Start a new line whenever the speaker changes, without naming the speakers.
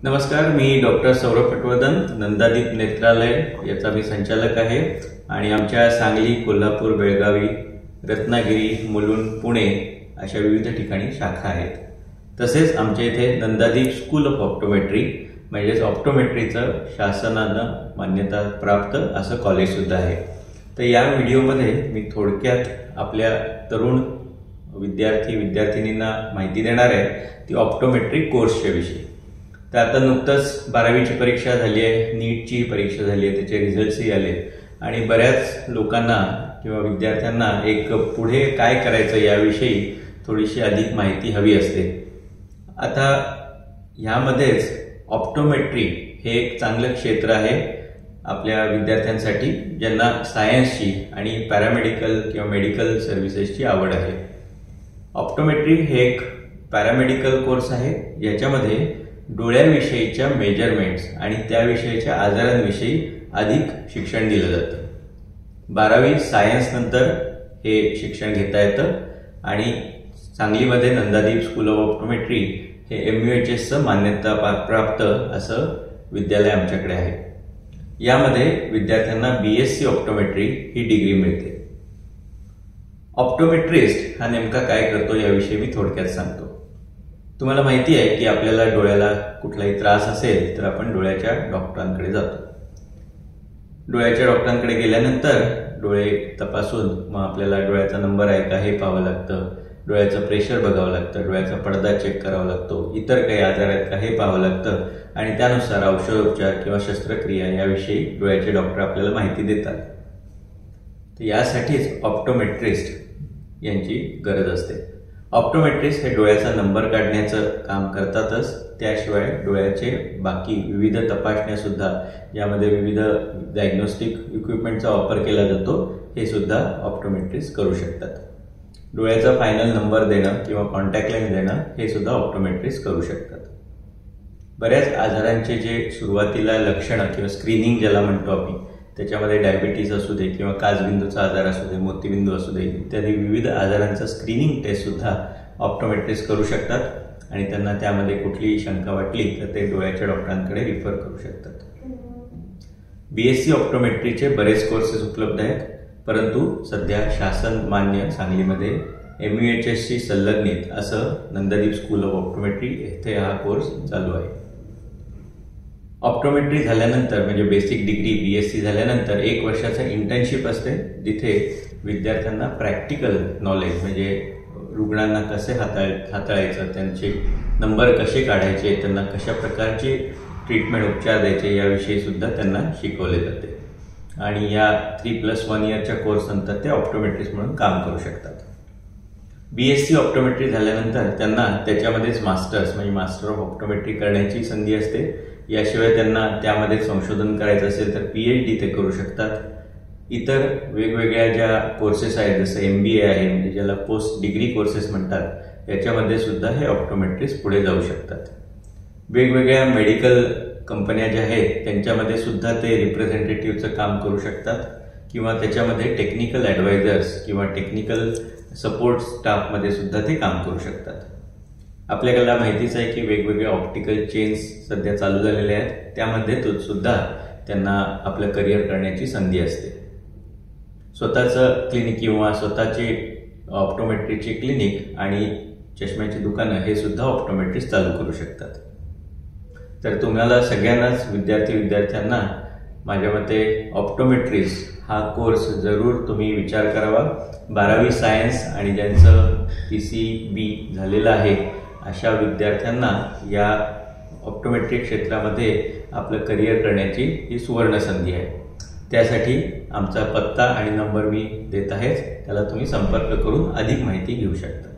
नमस्कार, मी डॉक्टर सौरभ पटवर्धन, नंदादीप नेत्रालय याचा मी संचालक आहे आणि आमच्या सांगली, कोल्हापूर, बेळगावी, रत्नागिरी, मुलुंड, पुणे अशा विविध ठिकाणी शाखा आहेत। तसेच आमच्या इथे नंदादीप स्कूल ऑफ ऑप्टोमेट्री म्हणजे ऑप्टोमेट्रीचं शासनानं मान्यता प्राप्त असं कॉलेज सुद्धा आहे। तर या व्हिडिओमध्ये मी थोडक्यात आपल्या तरुण विद्यार्थिनींना माहिती देणार आहे ती ऑप्टोमेट्री कोर्सच्या विषयी। तर आता नुकतंच 12वीची परीक्षा झाली आहे, नीटची परीक्षा झाली आहे, त्याचे रिझल्ट्सही आले आणि बऱ्याच लोकांना किंवा विद्यार्थ्यांना एक पुढे काय करायचं याविषयी थोडीशी अधिक माहिती हवी असते। आता ह्यामध्येच ऑप्टोमेट्री हे एक चांगलं क्षेत्र आहे आपल्या विद्यार्थ्यांसाठी ज्यांना सायन्सची आणि पॅरामेडिकल किंवा मेडिकल सर्व्हिसेसची आवड आहे। ऑप्टोमेट्री हे एक पॅरामेडिकल कोर्स आहे ज्याच्यामध्ये डोळ्याविषयीच्या मेजरमेंट्स आणि त्याविषयीच्या आजारांविषयी अधिक शिक्षण दिलं जातं। 12वी सायन्स नंतर हे शिक्षण घेता येतं आणि सांगलीमध्ये नंदादीप स्कूल ऑफ ऑप्टोमेट्री हे MUHSचं मान्यता प्राप्त असं विद्यालय आमच्याकडे आहे। यामध्ये विद्यार्थ्यांना BSc ऑप्टोमेट्री ही डिग्री मिळते। ऑप्टोमेट्रिस्ट हा नेमका काय करतो याविषयी मी थोडक्यात सांगतो। तुम्हाला माहिती आहे की आपल्याला डोळ्याला कुठलाही त्रास असेल तर आपण डोळ्याच्या डॉक्टरांकडे जातो। डोळ्याच्या डॉक्टरांकडे गेल्यानंतर डोळे तपासून मग आपल्याला डोळ्याचा नंबर आहे का हे पाहावं लागतं, डोळ्याचं प्रेशर बघावं लागतं, डोळ्याचा पडदा चेक करावा लागतो, इतर काही आजार आहेत का हे पाहावं लागतं आणि त्यानुसार औषधोपचार किंवा शस्त्रक्रिया याविषयी डोळ्याचे डॉक्टर आपल्याला माहिती देतात। तर यासाठीच ऑप्टोमेट्रिस्ट यांची गरज असते। ऑप्टोमेट्रिस्ट हे डोळ्याचा नंबर काढण्याचं काम करतातच, त्याशिवाय डोळ्याचे बाकी विविध तपासण्या सुद्धा ज्यामध्ये विविध डायग्नोस्टिक इक्विपमेंटचा वापर केला जातो हे सुद्धा ऑप्टोमेट्रिस्ट करू शकतात। डोळ्याचा फायनल नंबर देणं किंवा कॉन्टॅक्ट लेन्स देणं हे सुद्धा ऑप्टोमेट्रिस्ट करू शकतात। बऱ्याच आजारांचे जे सुरुवातीला लक्षणं किंवा स्क्रीनिंग ज्याला म्हणतो आपण, त्याच्यामध्ये डायबिटीज असू दे किंवा काचबिंदूचा आजार असू दे, मोतीबिंदू असू दे इत्यादी विविध आजारांचा स्क्रीनिंग टेस्ट सुद्धा ऑप्टोमेट्रिस्ट करू शकतात आणि त्यांना त्यामध्ये कुठलीही शंका वाटली तर ते डोळ्याच्या डॉक्टरांकडे रिफर करू शकतात। BSc ऑप्टोमेट्रीचे बरेच कोर्सेस उपलब्ध आहेत, परंतु सध्या शासन मान्य सांगलीमध्ये MUHSशी संलग्नित असं नंदादीप स्कूल ऑफ ऑप्टोमेट्री येथे हा कोर्स चालू आहे। ऑप्टोमेट्री झाल्यानंतर म्हणजे बेसिक डिग्री BSc झाल्यानंतर 1 वर्षाचा इंटर्नशिप असते, जिथे विद्यार्थ्यांना प्रॅक्टिकल नॉलेज म्हणजे रुग्णांना कसे हाताळायचं, त्यांचे नंबर कसे काढायचे, त्यांना कशा प्रकारचे ट्रीटमेंट उपचार द्यायचे याविषयी सुद्धा त्यांना शिकवले जाते आणि या 3+1 इयरच्या कोर्स नंतर ते ऑप्टोमेट्रिस्ट म्हणून काम करू शकतात। BSc ऑप्टोमेट्री झाल्यानंतर त्यांना त्याच्यामध्येच मास्टर्स म्हणजे मास्टर ऑफ ऑप्टोमेट्री करण्याची संधी असते। याशिवाय त्यांना त्यामध्ये संशोधन करायचं असेल तर PhD ते करू शकतात। इतर वेगवेगळ्या ज्या कोर्सेस आहेत जसं MBA आहे म्हणजे ज्याला पोस्ट डिग्री कोर्सेस म्हणतात, याच्यामध्ये सुद्धा हे ऑप्टोमेट्रिस्ट पुढे जाऊ शकतात। वेगवेगळ्या मेडिकल कंपन्या ज्या आहेत त्यांच्यामध्ये सुद्धा ते रिप्रेझेंटेटिव्हचं काम करू शकतात किंवा त्याच्यामध्ये टेक्निकल ॲडवायझर्स किंवा टेक्निकल सपोर्ट स्टाफमध्ये सुद्धा ते काम करू शकतात। आपल्याला माहितीच आहे की वेगवेगळे ऑप्टिकल चेन्स सध्या चालू झालेले आहेत, त्यामध्ये सुद्धा त्यांना आपलं करिअर करण्याची संधी असते। स्वतःचं क्लिनिक किंवा स्वतःची ऑप्टोमेट्रीची क्लिनिक आणि चष्म्याची दुकानं हे सुद्धा ऑप्टोमेट्रिस्ट चालू करू शकतात। तर तुम्हाला सगळ्यांनाच विद्यार्थ्यांना माझ्या मते ऑप्टोमेट्रिस्ट हा कोर्स जरूर तुम्ही विचार करावा। 12वी सायन्स आणि ज्यांचं PCB झालेलं आहे अशा विद्यार्थ्यांना या ऑप्टोमेट्री क्षेत्रामध्ये आपलं करिअर करण्याची ही सुवर्ण संधी आहे। त्यासाठी आमचा पत्ता आणि नंबर मी देत आहेच, त्याला तुम्ही संपर्क करून अधिक माहिती घेऊ शकता।